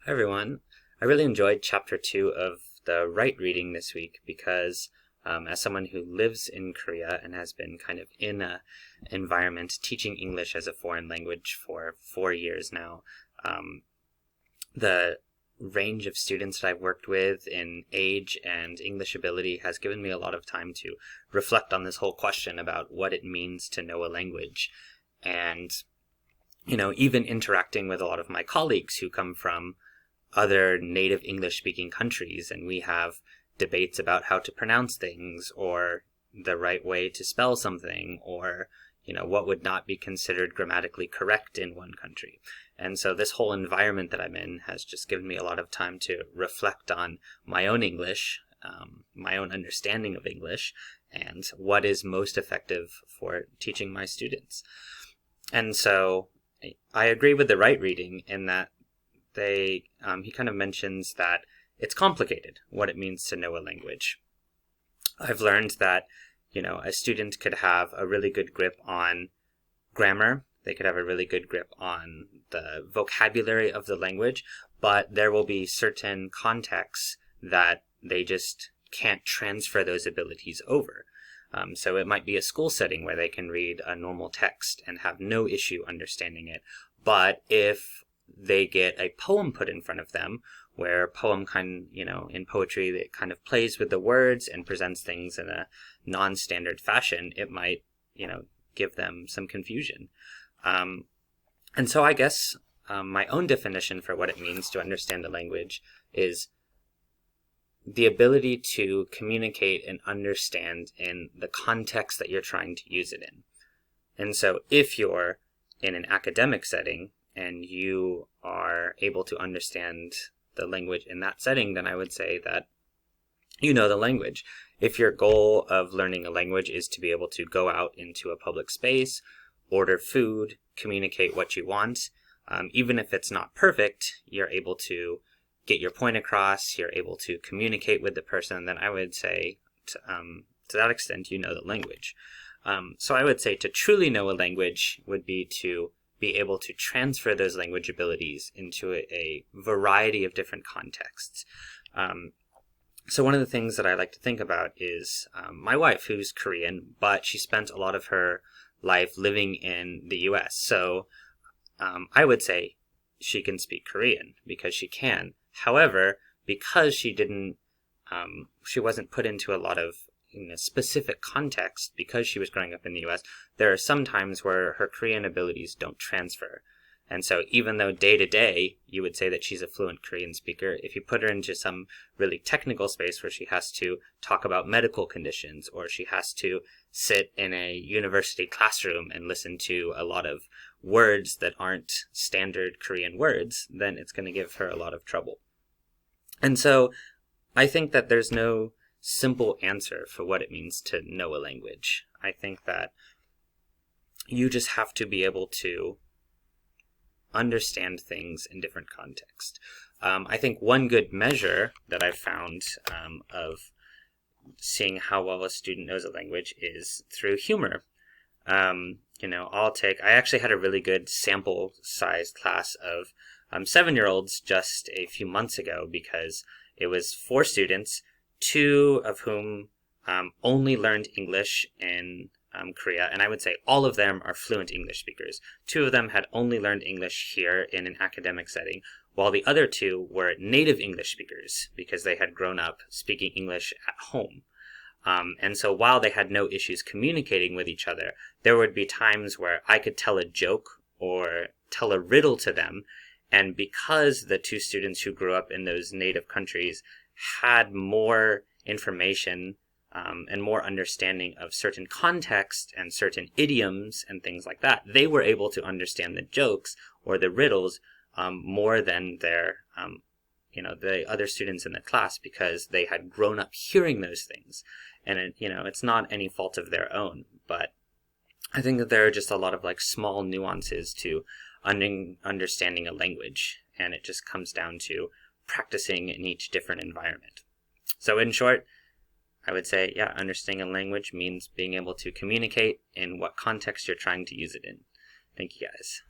Hi everyone. I really enjoyed chapter 2 of the Right reading this week because as someone who lives in Korea and has been kind of in a environment teaching English as a foreign language for 4 years now, the range of students that I've worked with in age and English ability has given me a lot of time to reflect on this whole question about what it means to know a language. And, even interacting with a lot of my colleagues who come from other native English-speaking countries, and we have debates about how to pronounce things, or the right way to spell something, or, what would not be considered grammatically correct in one country. And so this whole environment that I'm in has just given me a lot of time to reflect on my own English, my own understanding of English, and what is most effective for teaching my students. And so I agree with the Right reading in that he kind of mentions that it's complicated what it means to know a language. I've learned that, a student could have a really good grip on grammar. They could have a really good grip on the vocabulary of the language, but there will be certain contexts that they just can't transfer those abilities over. So it might be a school setting where they can read a normal text and have no issue understanding it. But if they get a poem put in front of them, where poem in poetry, it kind of plays with the words and presents things in a non-standard fashion, it might, give them some confusion. And so I guess my own definition for what it means to understand a language is the ability to communicate and understand in the context that you're trying to use it in. And so if you're in an academic setting and you are able to understand the language in that setting, then I would say that you know the language. If your goal of learning a language is to be able to go out into a public space, order food, communicate what you want, even if it's not perfect, you're able to get your point across, you're able to communicate with the person, then I would say to that extent, you know the language. So I would say to truly know a language would be to be able to transfer those language abilities into a variety of different contexts. So one of the things that I like to think about is my wife, who's Korean, but she spent a lot of her life living in the US. So I would say she can speak Korean because she can. However, because she wasn't put into a lot of specific context, because she was growing up in the US, there are some times where her Korean abilities don't transfer. And so even though day to day you would say that she's a fluent Korean speaker, if you put her into some really technical space where she has to talk about medical conditions, or she has to sit in a university classroom and listen to a lot of words that aren't standard Korean words, then it's going to give her a lot of trouble. And so I think that there's no simple answer for what it means to know a language. I think that you just have to be able to understand things in different contexts. I think one good measure that I've found of seeing how well a student knows a language is through humor. I actually had a really good sample size class of 7-year-olds just a few months ago, because it was 4 students, 2 of whom only learned English in Korea, and I would say all of them are fluent English speakers. 2 of them had only learned English here in an academic setting, while the other 2 were native English speakers because they had grown up speaking English at home. And so while they had no issues communicating with each other, there would be times where I could tell a joke or tell a riddle to them, and because the 2 students who grew up in those native countries had more information and more understanding of certain context and certain idioms and things like that, they were able to understand the jokes or the riddles more than the other students in the class, because they had grown up hearing those things. And it's not any fault of their own, but I think that there are just a lot of small nuances to understanding a language, and it just comes down to practicing in each different environment. So in short, I would say, understanding a language means being able to communicate in what context you're trying to use it in. Thank you, guys.